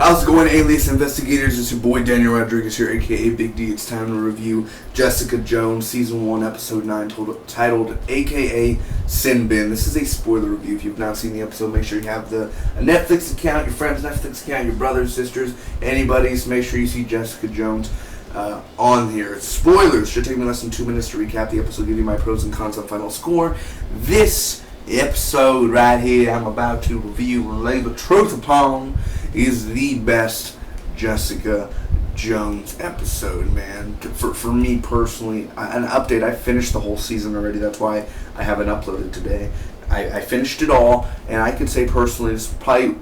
How's it going, Alias Investigators? It's your boy Daniel Rodriguez here, aka Big D. It's time to review Jessica Jones, Season 1, Episode 9, titled aka Sin Bin. This is a spoiler review. If you've not seen the episode, make sure you have a Netflix account, your friend's Netflix account, your brothers, sisters, anybody's. Make sure you see Jessica Jones on here. Spoilers. Should take me less than 2 minutes to recap the episode, give you my pros and cons and final score. This episode right here I'm about to review and lay the truth upon is the best Jessica Jones episode, man. For me personally, an update, I finished the whole season already. That's why I haven't uploaded today. I finished it all, and I could say personally it's probably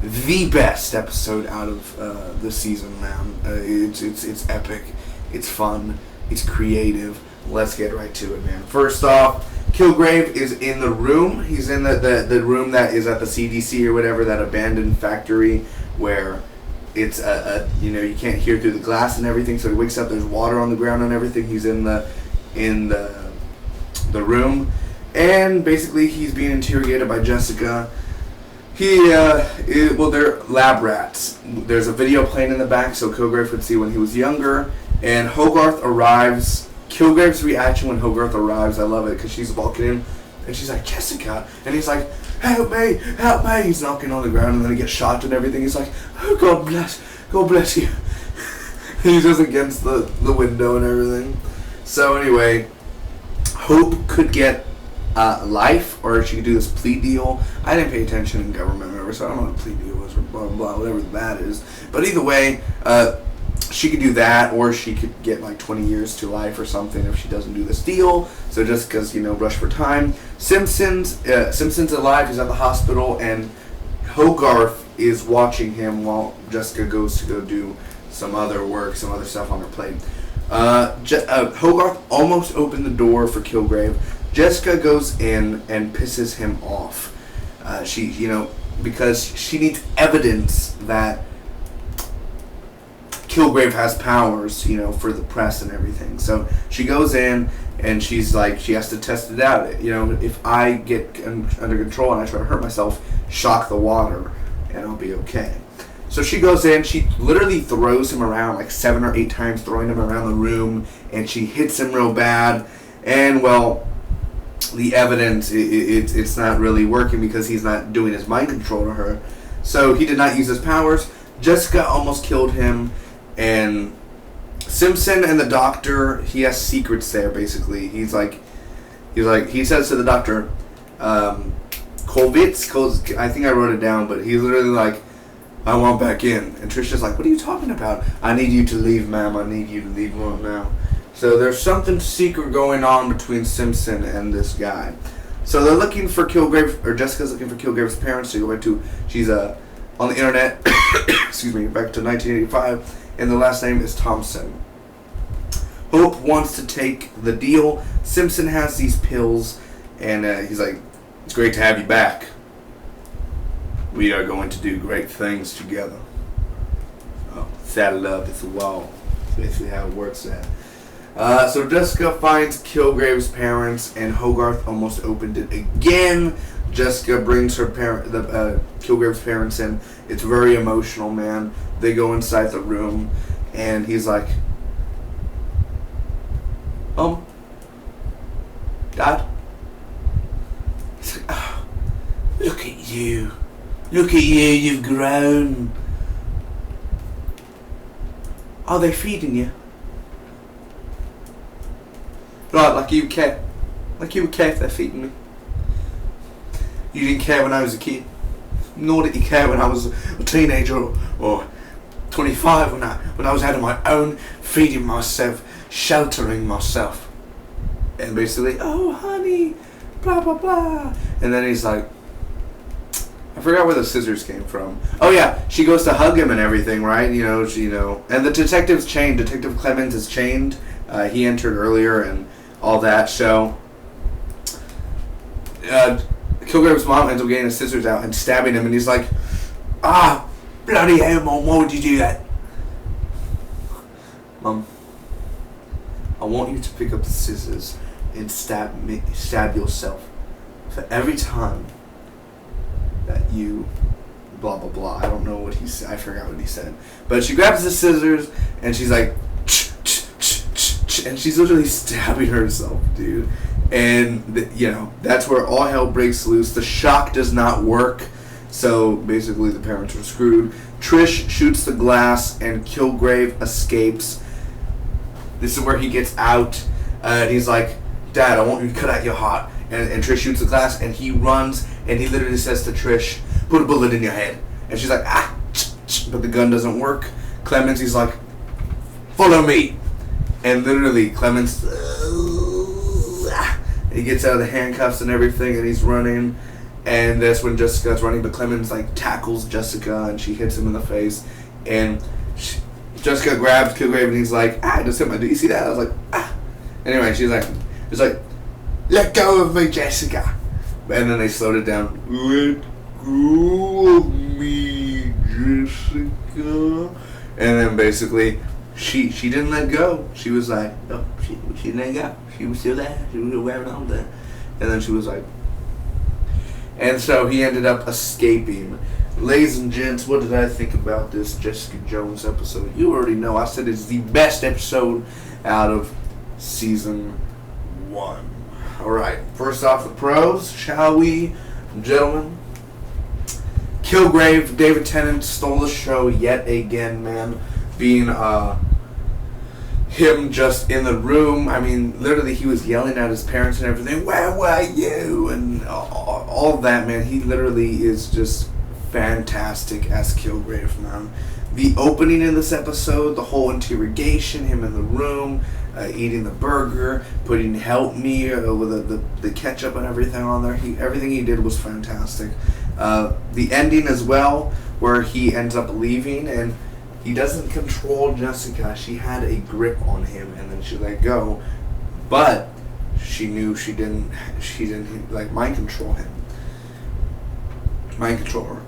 the best episode out of the season, man. It's epic, it's fun, it's creative. Let's get right to it, man. First off, Kilgrave is in the room. He's in the room that is at the CDC or whatever, that abandoned factory where it's you can't hear through the glass and everything. So he wakes up, there's water on the ground and everything. He's in the room, and basically he's being interrogated by Jessica. They're lab rats. There's a video playing in the back so Kilgrave could see when he was younger, and Hogarth arrives. Kilgrave's reaction when Hogarth arrives, I love it, because she's walking in and she's like, Jessica, and he's like, help me, help me. He's knocking on the ground and then he gets shot and everything. He's like, oh, God bless you. He's just against the window and everything. So anyway, Hope could get life, or she could do this plea deal. I didn't pay attention in government or whatever, so I don't know what a plea deal was, or blah blah blah, whatever that is. But either way, she could do that, or she could get like 20 years to life or something if she doesn't do this deal. So just because, rush for time. Simpson's alive. He's at the hospital, and Hogarth is watching him while Jessica goes to go do some other work, some other stuff on her plate. Hogarth almost opened the door for Kilgrave. Jessica goes in and pisses him off. Because she needs evidence that Kilgrave has powers, for the press and everything. So she goes in and she's like, she has to test it out. If I get under control and I try to hurt myself, shock the water and I'll be okay. So she goes in, she literally throws him around like 7 or 8 times, throwing him around the room, and she hits him real bad. And well, the evidence, it's not really working because he's not doing his mind control to her. So he did not use his powers. Jessica almost killed him. And Simpson and the doctor, he has secrets there, basically. He says to the doctor, Kolvitz, I think I wrote it down, but he's literally like, I want back in. And Trisha's like, what are you talking about? I need you to leave, ma'am. I need you to leave now. So there's something secret going on between Simpson and this guy. So they're looking for Kilgrave, or Jessica's looking for Kilgrave's parents to go back to. She's on the internet, excuse me, back to 1985. And the last name is Thompson. Hope wants to take the deal. Simpson has these pills, and he's like, it's great to have you back. We are going to do great things together. Oh, saddle up, it's a wall. That's basically how it works there. So Jessica finds Kilgrave's parents, and Hogarth almost opened it again. Jessica brings her Kilgrave's parents in. It's very emotional, man. They go inside the room, and he's like, Dad? He's like, oh, look at you. Look at you, you've grown. Are they feeding you? Right, like you care. Like you would care if they're feeding me. You didn't care when I was a kid. Nor did you care when I was a teenager or 25 when I was out on my own, feeding myself, sheltering myself. And basically, oh honey, blah blah blah. And then he's like, I forgot where the scissors came from. Oh yeah, she goes to hug him and everything, right? And the detective's chained. Detective Clements is chained. He entered earlier and all that. So Kilgrave's mom ends up getting his scissors out and stabbing him, and he's like, bloody hell, Mom, why would you do that? Mom, I want you to pick up the scissors and stab yourself for every time that you blah blah blah. I don't know what he said. I forgot what he said. But she grabs the scissors and she's like, and she's literally stabbing herself, dude. And that's where all hell breaks loose. The shock does not work, so basically the parents are screwed. Trish shoots the glass and Kilgrave escapes. This is where he gets out. And he's like, Dad, I want you to cut out your heart. And Trish shoots the glass and he runs and he literally says to Trish, put a bullet in your head. And she's like, ah, but the gun doesn't work. Clements, he's like, follow me. And literally Clements, he gets out of the handcuffs and everything and he's running. And that's when Jessica's running, but Clements like tackles Jessica and she hits him in the face. And Jessica grabs Kilgrave and he's like, I just hit my, do you see that? I was like, ah. Anyway, she's like, let go of me, Jessica. And then they slowed it down. Let go of me, Jessica. And then basically, she didn't let go. She was like, no, she didn't let go. She was still there. She was wearing on there. And then she was like, and so he ended up escaping. Ladies and gents, what did I think about this Jessica Jones episode? You already know. I said it's the best episode out of season 1. Alright, first off the pros, shall we, gentlemen? Kilgrave, David Tennant stole the show yet again, man. Being him just in the room. I mean, literally he was yelling at his parents and everything. Where were you? And all of that, man. He literally is just fantastic as Kilgrave, man. The opening in this episode, the whole interrogation, him in the room, eating the burger, putting help me with the ketchup and everything on there. Everything he did was fantastic. The ending as well, where he ends up leaving and he doesn't control Jessica. She had a grip on him and then she let go, but she knew she didn't like mind control him. Mind control her.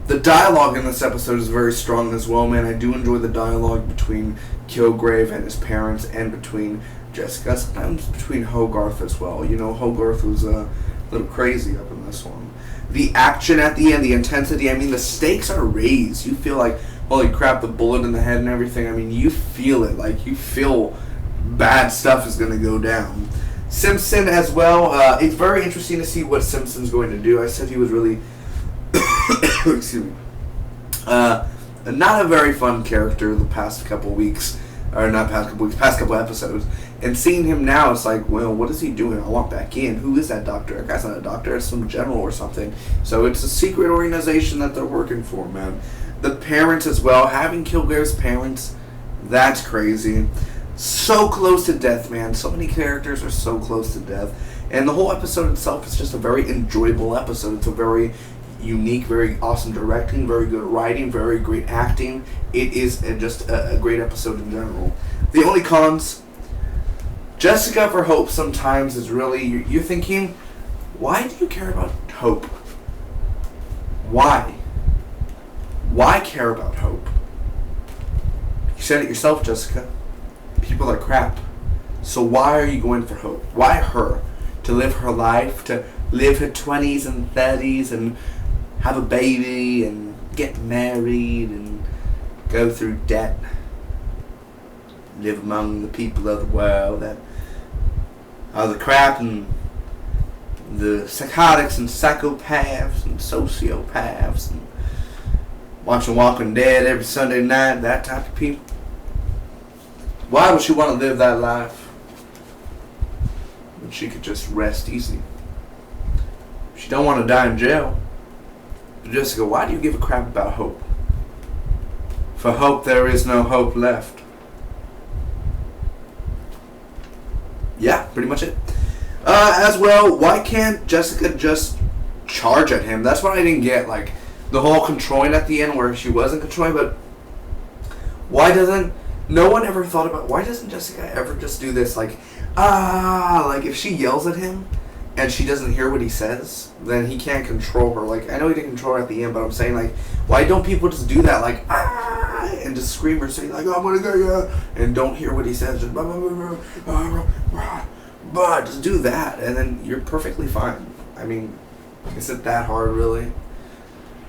The dialogue in this episode is very strong as well, man. I do enjoy the dialogue between Kilgrave and his parents and between Jessica, sometimes between Hogarth as well. You know, Hogarth was a little crazy up in this one. The action at the end, the intensity, I mean, the stakes are raised. You feel like, holy crap, the bullet in the head and everything. I mean, you feel it. Like, you feel bad stuff is going to go down. Simpson as well. It's very interesting to see what Simpson's going to do. I said he was really... excuse me. Not a very fun character the past couple weeks. Or not past couple weeks, past couple episodes. And seeing him now, it's like, well, what is he doing? I want back in. Who is that doctor? That guy's not a doctor. It's some general or something. So it's a secret organization that they're working for, man. The parents as well. Having Kilgrave's parents, that's crazy. So close to death, man. So many characters are so close to death. And the whole episode itself is just a very enjoyable episode. It's a very unique, very awesome directing, very good writing, very great acting. It is just a great episode in general. The only cons, Jessica for Hope sometimes is really, you're thinking, why do you care about Hope? Why? Why care about Hope? You said it yourself, Jessica. People are crap. So why are you going for Hope? Why her? To live her life, to live her 20s and 30s and have a baby and get married and go through debt, live among the people of the world that are the crap and the psychotics and psychopaths and sociopaths and watching Walking Dead every Sunday night, that type of people. Why would she want to live that life when she could just rest easy? She don't want to die in jail. But Jessica, why do you give a crap about Hope? For Hope, there is no hope left. Yeah, pretty much it. As well, why can't Jessica just charge at him? That's what I didn't get. Like, the whole controlling at the end where she wasn't controlling, but why doesn't... No one ever thought about... Why doesn't Jessica ever just do this? Like, like if she yells at him and she doesn't hear what he says, then he can't control her. Like, I know he didn't control her at the end, but I'm saying, like, why don't people just do that? Like, and just scream or say, like, I'm gonna go, yeah, and don't hear what he says. Just, just do that, and then you're perfectly fine. I mean, is it that hard, really?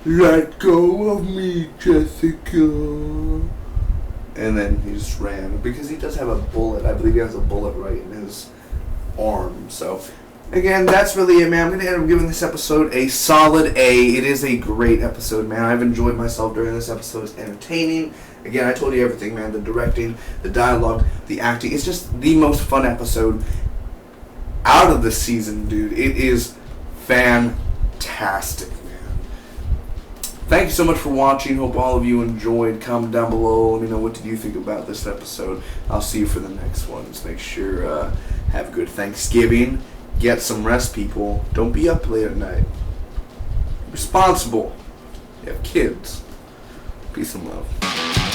Let go of me, Jessica. And then he just ran. Because he does have a bullet. I believe he has a bullet right in his arm. So, again, that's really it, man. I'm going to end up giving this episode a solid A. It is a great episode, man. I've enjoyed myself during this episode. It's entertaining. Again, I told you everything, man. The directing, the dialogue, the acting. It's just the most fun episode out of the season, dude. It is fantastic, man. Thank you so much for watching. Hope all of you enjoyed. Comment down below. Let me know what did you think about this episode. I'll see you for the next one. Just make sure, have a good Thanksgiving. Get some rest, people. Don't be up late at night. Be responsible. You have kids. Peace and love.